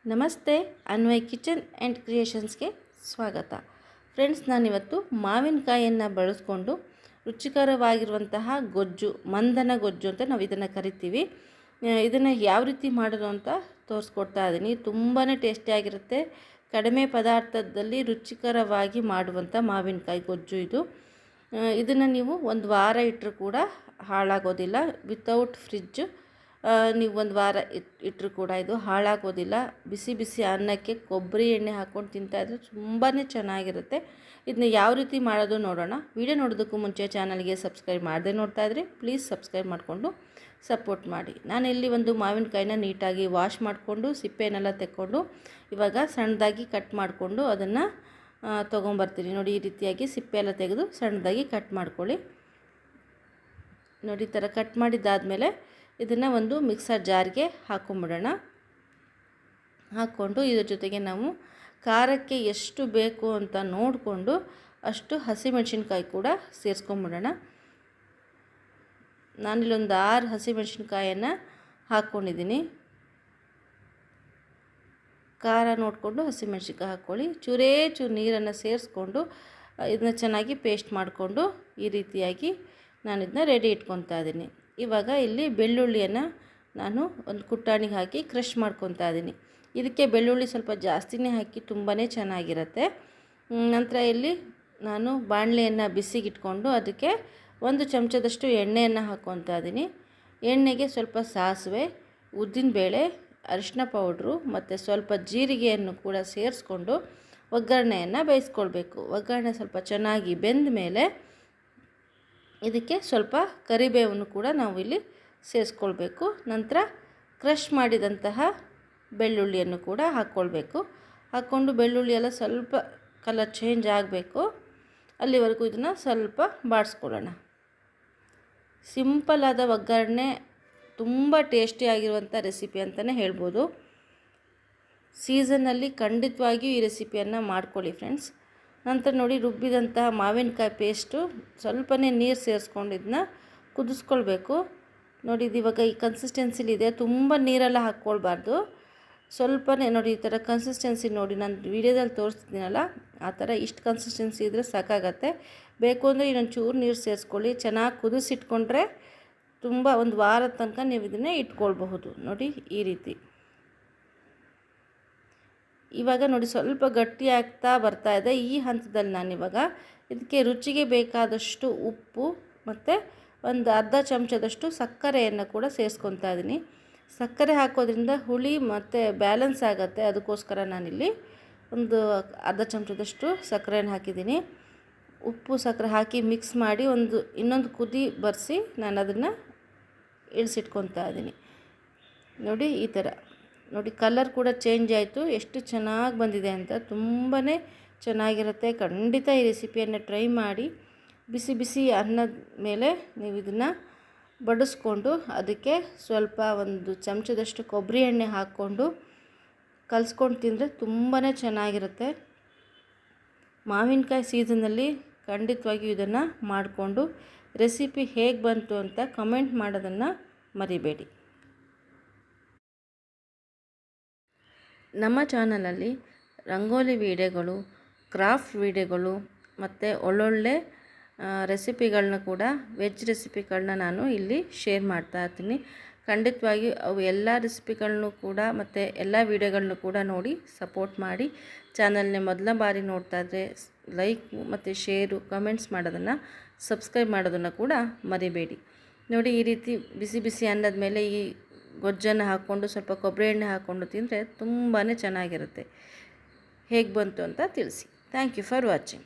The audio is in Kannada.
ನಮಸ್ತೆ, ಅನ್ವಯ್ ಕಿಚನ್ ಆ್ಯಂಡ್ ಕ್ರಿಯೇಷನ್ಸ್ಗೆ ಸ್ವಾಗತ. ಫ್ರೆಂಡ್ಸ್, ನಾನಿವತ್ತು ಮಾವಿನಕಾಯಿಯನ್ನು ಬಳಸ್ಕೊಂಡು ರುಚಿಕರವಾಗಿರುವಂತಹ ಗೊಜ್ಜು, ಮಂದನ ಗೊಜ್ಜು ಅಂತ ನಾವು ಇದನ್ನು ಕರಿತೀವಿ. ಇದನ್ನು ಯಾವ ರೀತಿ ಮಾಡೋದು ಅಂತ ತೋರಿಸ್ಕೊಡ್ತಾ ಇದ್ದೀನಿ. ತುಂಬಾ ಟೇಸ್ಟಿಯಾಗಿರುತ್ತೆ. ಕಡಿಮೆ ಪದಾರ್ಥದಲ್ಲಿ ರುಚಿಕರವಾಗಿ ಮಾಡುವಂಥ ಮಾವಿನಕಾಯಿ ಗೊಜ್ಜು ಇದು. ಇದನ್ನು ನೀವು ಒಂದು ವಾರ ಇಟ್ಟರೂ ಕೂಡ ಹಾಳಾಗೋದಿಲ್ಲ. ವಿತೌಟ್ ಫ್ರಿಡ್ಜ್ ನೀವು ಒಂದು ವಾರ ಇಟ್ಟರೂ ಕೂಡ ಇದು ಹಾಳಾಗೋದಿಲ್ಲ. ಬಿಸಿ ಬಿಸಿ ಅನ್ನಕ್ಕೆ ಕೊಬ್ಬರಿ ಎಣ್ಣೆ ಹಾಕ್ಕೊಂಡು ತಿಂತಾಯಿದ್ರೆ ತುಂಬಾ ಚೆನ್ನಾಗಿರುತ್ತೆ. ಇದನ್ನ ಯಾವ ರೀತಿ ಮಾಡೋದು ನೋಡೋಣ. ವಿಡಿಯೋ ನೋಡೋದಕ್ಕೂ ಮುಂಚೆ ಚಾನಲ್ಗೆ ಸಬ್ಸ್ಕ್ರೈಬ್ ಮಾಡದೆ ನೋಡ್ತಾ ಇದ್ರಿ ಪ್ಲೀಸ್ ಸಬ್ಸ್ಕ್ರೈಬ್ ಮಾಡಿಕೊಂಡು ಸಪೋರ್ಟ್ ಮಾಡಿ. ನಾನಿಲ್ಲಿ ಒಂದು ಮಾವಿನಕಾಯಿನ ನೀಟಾಗಿ ವಾಶ್ ಮಾಡಿಕೊಂಡು ಸಿಪ್ಪೆನೆಲ್ಲ ತೆಕ್ಕೊಂಡು ಇವಾಗ ಸಣ್ಣದಾಗಿ ಕಟ್ ಮಾಡಿಕೊಂಡು ಅದನ್ನು ತೊಗೊಂಬರ್ತೀನಿ. ನೋಡಿ, ಈ ರೀತಿಯಾಗಿ ಸಿಪ್ಪೆ ಎಲ್ಲ ತೆಗೆದು ಸಣ್ಣದಾಗಿ ಕಟ್ ಮಾಡ್ಕೊಳ್ಳಿ. ನೋಡಿ, ಈ ಥರ ಕಟ್ ಮಾಡಿದ್ದಾದಮೇಲೆ ಇದನ್ನು ಒಂದು ಮಿಕ್ಸರ್ ಜಾರ್ಗೆ ಹಾಕ್ಕೊಂಬಿಡೋಣ. ಹಾಕ್ಕೊಂಡು ಇದ್ರ ಜೊತೆಗೆ ನಾವು ಖಾರಕ್ಕೆ ಎಷ್ಟು ಬೇಕು ಅಂತ ನೋಡಿಕೊಂಡು ಅಷ್ಟು ಹಸಿಮೆಣಸಿನ್ಕಾಯಿ ಕೂಡ ಸೇರಿಸ್ಕೊಂಬಿಡೋಣ. ನಾನಿಲ್ಲೊಂದು 6 ಹಸಿಮೆಣಸಿನ್ಕಾಯನ್ನು ಹಾಕ್ಕೊಂಡಿದ್ದೀನಿ. ಖಾರ ನೋಡಿಕೊಂಡು ಹಸಿಮೆಣಸಿನ್ಕಾಯಿ ಹಾಕ್ಕೊಳ್ಳಿ. ಚೂರೇ ಚೂರು ನೀರನ್ನು ಸೇರಿಸ್ಕೊಂಡು ಇದನ್ನ ಚೆನ್ನಾಗಿ ಪೇಸ್ಟ್ ಮಾಡಿಕೊಂಡು ಈ ರೀತಿಯಾಗಿ ನಾನು ಇದನ್ನ ರೆಡಿ ಇಟ್ಕೊತಾ ಇದ್ದೀನಿ. ಇವಾಗ ಇಲ್ಲಿ ಬೆಳ್ಳುಳ್ಳಿಯನ್ನು ನಾನು ಒಂದು ಕುಟ್ಟಾಣಿಗೆ ಹಾಕಿ ಕ್ರಷ್ ಮಾಡ್ಕೊತಾ ಇದ್ದೀನಿ. ಇದಕ್ಕೆ ಬೆಳ್ಳುಳ್ಳಿ ಸ್ವಲ್ಪ ಜಾಸ್ತಿನೇ ಹಾಕಿ ತುಂಬಾ ಚೆನ್ನಾಗಿರುತ್ತೆ. ನಂತರ ಇಲ್ಲಿ ನಾನು ಬಾಣಲೆಯನ್ನು ಬಿಸಿಗಿಟ್ಕೊಂಡು ಅದಕ್ಕೆ 1 ಚಮಚದಷ್ಟು ಎಣ್ಣೆಯನ್ನು ಹಾಕ್ಕೊತಾ ಇದ್ದೀನಿ. ಎಣ್ಣೆಗೆ ಸ್ವಲ್ಪ ಸಾಸಿವೆ, ಉದ್ದಿನಬೇಳೆ, ಅರಿಶಿನ ಪೌಡ್ರು ಮತ್ತು ಸ್ವಲ್ಪ ಜೀರಿಗೆಯನ್ನು ಕೂಡ ಸೇರಿಸ್ಕೊಂಡು ಒಗ್ಗರಣೆಯನ್ನು ಬೇಯಿಸ್ಕೊಳ್ಬೇಕು. ಒಗ್ಗರಣೆ ಸ್ವಲ್ಪ ಚೆನ್ನಾಗಿ ಬೆಂದ ಮೇಲೆ ಇದಕ್ಕೆ ಸ್ವಲ್ಪ ಕರಿಬೇವನ್ನು ಕೂಡ ನಾವು ಇಲ್ಲಿ ಸೇರಿಸ್ಕೊಳ್ಬೇಕು. ನಂತರ ಕ್ರಷ್ ಮಾಡಿದಂತಹ ಬೆಳ್ಳುಳ್ಳಿಯನ್ನು ಕೂಡ ಹಾಕ್ಕೊಳ್ಬೇಕು. ಹಾಕ್ಕೊಂಡು ಬೆಳ್ಳುಳ್ಳಿ ಎಲ್ಲ ಸ್ವಲ್ಪ ಕಲರ್ ಚೇಂಜ್ ಆಗಬೇಕು, ಅಲ್ಲಿವರೆಗೂ ಇದನ್ನು ಸ್ವಲ್ಪ ಬಾಡಿಸ್ಕೊಳ್ಳೋಣ. ಸಿಂಪಲ್ಲಾದ ಒಗ್ಗರಣೆ, ತುಂಬ ಟೇಸ್ಟಿಯಾಗಿರುವಂಥ ರೆಸಿಪಿ ಅಂತಲೇ ಹೇಳ್ಬೋದು. ಸೀಸನ್ನಲ್ಲಿ ಖಂಡಿತವಾಗಿಯೂ ಈ ರೆಸಿಪಿಯನ್ನು ಮಾಡ್ಕೊಳ್ಳಿ ಫ್ರೆಂಡ್ಸ್. ನಂತರ ನೋಡಿ, ರುಬ್ಬಿದಂತಹ ಮಾವಿನಕಾಯಿ ಪೇಸ್ಟು ಸ್ವಲ್ಪನೇ ನೀರು ಸೇರಿಸ್ಕೊಂಡು ಇದನ್ನ ಕುದಿಸ್ಕೊಳ್ಬೇಕು. ನೋಡಿ, ಇದು ಇವಾಗ ಈ ಕನ್ಸಿಸ್ಟೆನ್ಸಿಲಿದೆ. ತುಂಬ ನೀರೆಲ್ಲ ಹಾಕ್ಕೊಳ್ಬಾರ್ದು. ಸ್ವಲ್ಪನೇ ನೋಡಿ, ಈ ಥರ ಕನ್ಸಿಸ್ಟೆನ್ಸಿ ನೋಡಿ, ನಾನು ವೀಡಿಯೋದಲ್ಲಿ ತೋರಿಸ್ತೀನಲ್ಲ ಆ ಥರ ಇಷ್ಟು ಕನ್ಸಿಸ್ಟೆನ್ಸಿ ಇದ್ದರೆ ಸಾಕಾಗತ್ತೆ. ಬೇಕು ಅಂದರೆ ಇನ್ನೊಂದು ಚೂರು ನೀರು ಸೇರಿಸ್ಕೊಳ್ಳಿ. ಚೆನ್ನಾಗಿ ಕುದಿಸಿಟ್ಕೊಂಡ್ರೆ ತುಂಬ ಒಂದು ವಾರದ ತನಕ ನೀವು ಇದನ್ನೇ ಇಟ್ಕೊಳ್ಬಹುದು. ನೋಡಿ, ಈ ರೀತಿ. ಇವಾಗ ನೋಡಿ, ಸ್ವಲ್ಪ ಗಟ್ಟಿ ಆಗ್ತಾ ಬರ್ತಾ ಇದೆ. ಈ ಹಂತದಲ್ಲಿ ನಾನಿವಾಗ ಇದಕ್ಕೆ ರುಚಿಗೆ ಬೇಕಾದಷ್ಟು ಉಪ್ಪು ಮತ್ತು ಒಂದು ಅರ್ಧ ಚಮಚದಷ್ಟು ಸಕ್ಕರೆಯನ್ನು ಕೂಡ ಸೇರಿಸ್ಕೊತಾ ಇದ್ದೀನಿ. ಸಕ್ಕರೆ ಹಾಕೋದ್ರಿಂದ ಹುಳಿ ಮತ್ತು ಬ್ಯಾಲೆನ್ಸ್ ಆಗುತ್ತೆ. ಅದಕ್ಕೋಸ್ಕರ ನಾನಿಲ್ಲಿ ಒಂದು ಅರ್ಧ ಚಮಚದಷ್ಟು ಸಕ್ಕರೆಯನ್ನು ಹಾಕಿದ್ದೀನಿ. ಉಪ್ಪು ಸಕ್ಕರೆ ಹಾಕಿ ಮಿಕ್ಸ್ ಮಾಡಿ ಇನ್ನೊಂದು ಕುದಿ ಬರೆಸಿ ನಾನು ಅದನ್ನು ಇಳಿಸಿಟ್ಕೊತಾ ಇದ್ದೀನಿ. ನೋಡಿ, ಈ ಥರ ನೋಡಿ, ಕಲರ್ ಕೂಡ ಚೇಂಜ್ ಆಯಿತು. ಎಷ್ಟು ಚೆನ್ನಾಗಿ ಬಂದಿದೆ ಅಂತ. ತುಂಬಾ ಚೆನ್ನಾಗಿರುತ್ತೆ. ಖಂಡಿತ ಈ ರೆಸಿಪಿಯನ್ನು ಟ್ರೈ ಮಾಡಿ. ಬಿಸಿ ಬಿಸಿ ಅನ್ನದ ಮೇಲೆ ನೀವು ಇದನ್ನು ಬಡಿಸ್ಕೊಂಡು ಅದಕ್ಕೆ ಸ್ವಲ್ಪ 1 ಚಮಚದಷ್ಟು ಕೊಬ್ಬರಿ ಎಣ್ಣೆ ಹಾಕ್ಕೊಂಡು ಕಲಿಸ್ಕೊಂಡು ತಿಂದರೆ ತುಂಬಾ ಚೆನ್ನಾಗಿರುತ್ತೆ. ಮಾವಿನಕಾಯಿ ಸೀಸನ್ನಲ್ಲಿ ಖಂಡಿತವಾಗಿಯೂ ಇದನ್ನು ಮಾಡಿಕೊಂಡು ರೆಸಿಪಿ ಹೇಗೆ ಬಂತು ಅಂತ ಕಮೆಂಟ್ ಮಾಡೋದನ್ನು ಮರಿಬೇಡಿ. ನಮ್ಮ ಚಾನಲಲ್ಲಿ ರಂಗೋಲಿ ವೀಡಿಯೋಗಳು, ಕ್ರಾಫ್ಟ್ ವೀಡಿಯೋಗಳು ಮತ್ತು ಒಳ್ಳೊಳ್ಳೆ ರೆಸಿಪಿಗಳನ್ನ ಕೂಡ, ವೆಜ್ ರೆಸಿಪಿಗಳನ್ನ ನಾನು ಇಲ್ಲಿ ಶೇರ್ ಮಾಡ್ತಾ ಇರ್ತೀನಿ. ಖಂಡಿತವಾಗಿ ಅವು ಎಲ್ಲ ರೆಸಿಪಿಗಳನ್ನೂ ಕೂಡ ಮತ್ತು ಎಲ್ಲ ವೀಡಿಯೋಗಳನ್ನೂ ಕೂಡ ನೋಡಿ ಸಪೋರ್ಟ್ ಮಾಡಿ. ಚಾನಲ್ನೇ ಮೊದಲ ಬಾರಿ ನೋಡ್ತಾ ಇದ್ದರೆ ಲೈಕ್ ಮತ್ತು ಶೇರು, ಕಮೆಂಟ್ಸ್ ಮಾಡೋದನ್ನು, ಸಬ್ಸ್ಕ್ರೈಬ್ ಮಾಡೋದನ್ನು ಕೂಡ ಮರಿಬೇಡಿ. ನೋಡಿ, ಈ ರೀತಿ ಬಿಸಿ ಬಿಸಿ ಅನ್ನದ ಮೇಲೆ ಈ ಗೊಜ್ಜನ್ನು ಹಾಕ್ಕೊಂಡು ಸ್ವಲ್ಪ ಕೊಬ್ಬರಿ ಎಣ್ಣೆ ಹಾಕ್ಕೊಂಡು ತಿಂದರೆ ತುಂಬಾ ಚೆನ್ನಾಗಿರುತ್ತೆ. ಹೇಗೆ ಬಂತು ಅಂತ ತಿಳಿಸಿ. Thank you for watching.